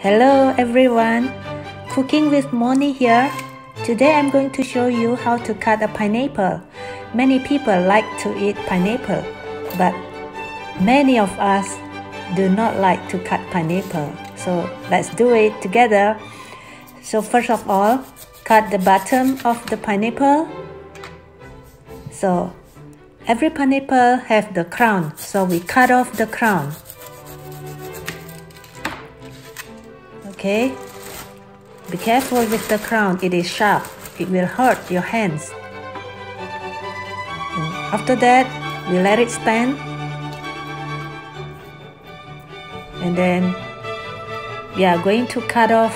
Hello everyone, Cooking with Moni here. Today I'm going to show you how to cut a pineapple. Many people like to eat pineapple, but many of us do not like to cut pineapple. So let's do it together. So first of all, cut the bottom of the pineapple. So every pineapple has the crown, so we cut off the crown. Okay, be careful with the crown, it is sharp, it will hurt your hands. And after that, we let it stand. And then we are going to cut off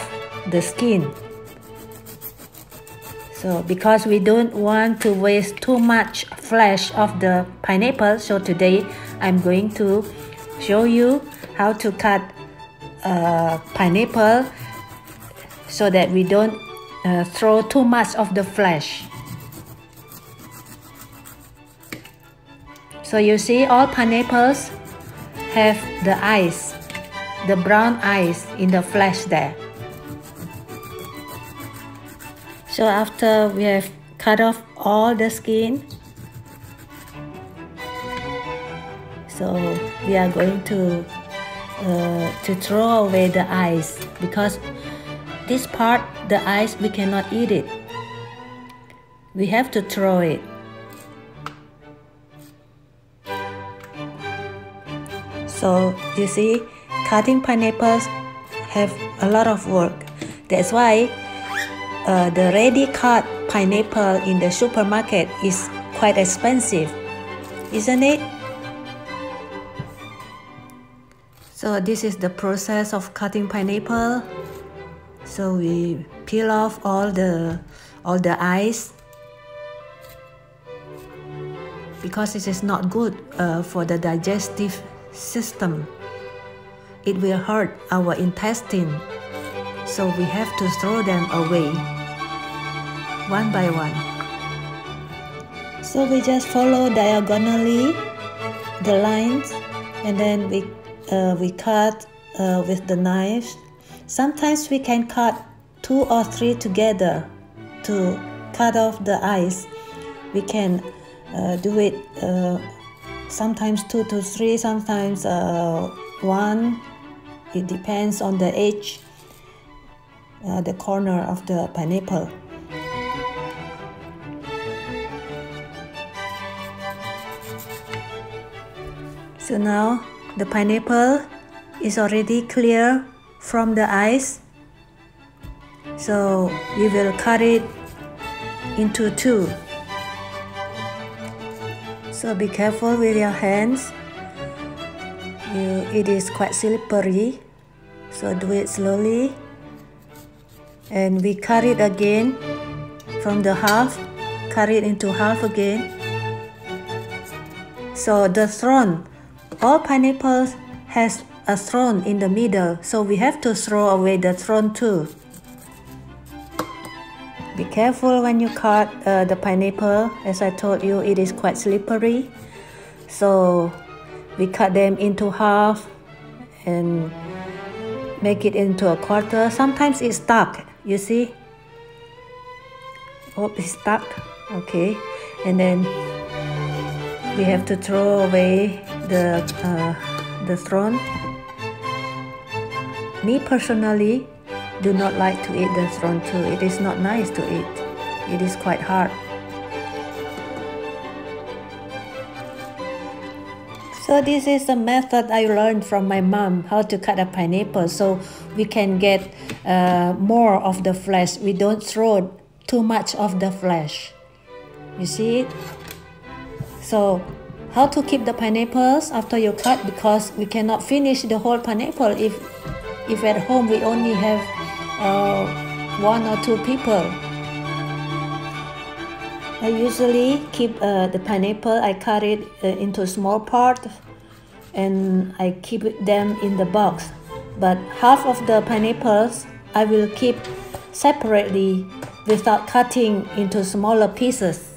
the skin. So because we don't want to waste too much flesh of the pineapple, so today I'm going to show you how to cut pineapple so that we don't throw too much of the flesh. So you see, all pineapples have the eyes, the brown eyes in the flesh there. So after we have cut off all the skin, so we are going to throw away the eyes, because this part, the eyes, we cannot eat it. We have to throw it. So you see, cutting pineapples have a lot of work. That's why the ready cut pineapple in the supermarket is quite expensive, isn't it? So this is the process of cutting pineapple. So we peel off all the eyes, because this is not good for the digestive system. It will hurt our intestine. So we have to throw them away one by one. So we just follow diagonally the lines, and then we cut with the knife. Sometimes we can cut 2 or 3 together to cut off the eyes. We can do it sometimes 2 to 3, sometimes 1. It depends on the edge, the corner of the pineapple. So now the pineapple is already clear from the eyes. So we will cut it into 2. So be careful with your hands. It is quite slippery, so do it slowly. And we cut it again from the half, cut it into half again. So the thorn, all pineapples has a thorn in the middle, so we have to throw away the thorn too. Be careful when you cut the pineapple. As I told you, it is quite slippery. So we cut them into half and make it into a quarter. Sometimes it's stuck, you see. Oh, it's stuck. Okay, and then we have to throw away the thorn. Me personally do not like to eat the thorn too. It is not nice to eat. It is quite hard. So this is a method I learned from my mom, how to cut a pineapple, so we can get more of the flesh. We don't throw too much of the flesh. You see it? So how to keep the pineapples after you cut, because we cannot finish the whole pineapple if at home we only have 1 or 2 people. I usually keep the pineapple, I cut it into small parts and I keep them in the box. But half of the pineapples I will keep separately without cutting into smaller pieces.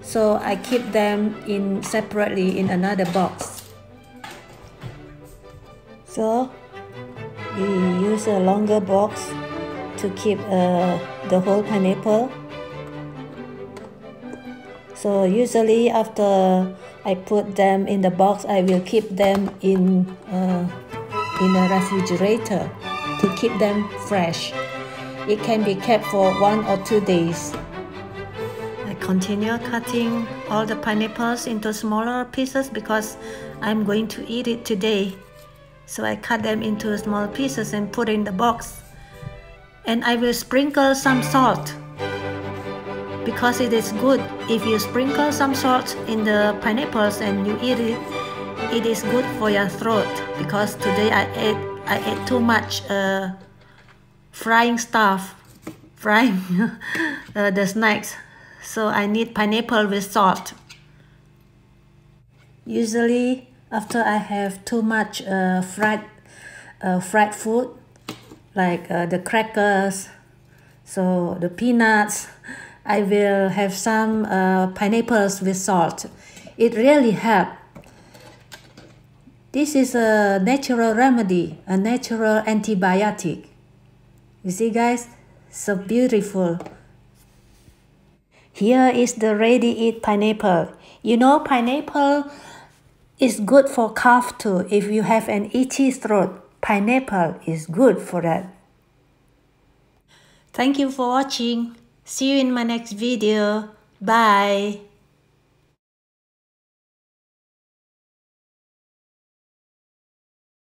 So I keep them separately in another box. So We use a longer box to keep the whole pineapple. So usually after I put them in the box, I will keep them in a refrigerator to keep them fresh. It can be kept for 1 or 2 days. I continue cutting all the pineapples into smaller pieces because I'm going to eat it today. So I cut them into small pieces and put in the box. And I will sprinkle some salt because it is good. If you sprinkle some salt in the pineapples and you eat it, it is good for your throat. Because today I ate too much frying stuff, frying the snacks. So I need pineapple with salt. Usually after I have too much fried food, like the crackers, so the peanuts, I will have some pineapples with salt. It really helps. This is a natural remedy, a natural antibiotic. You see guys, so beautiful. Here is the ready-eat pineapple. You know, pineapple is good for cough too. If you have an itchy throat, pineapple is good for that. Thank you for watching. See you in my next video. Bye.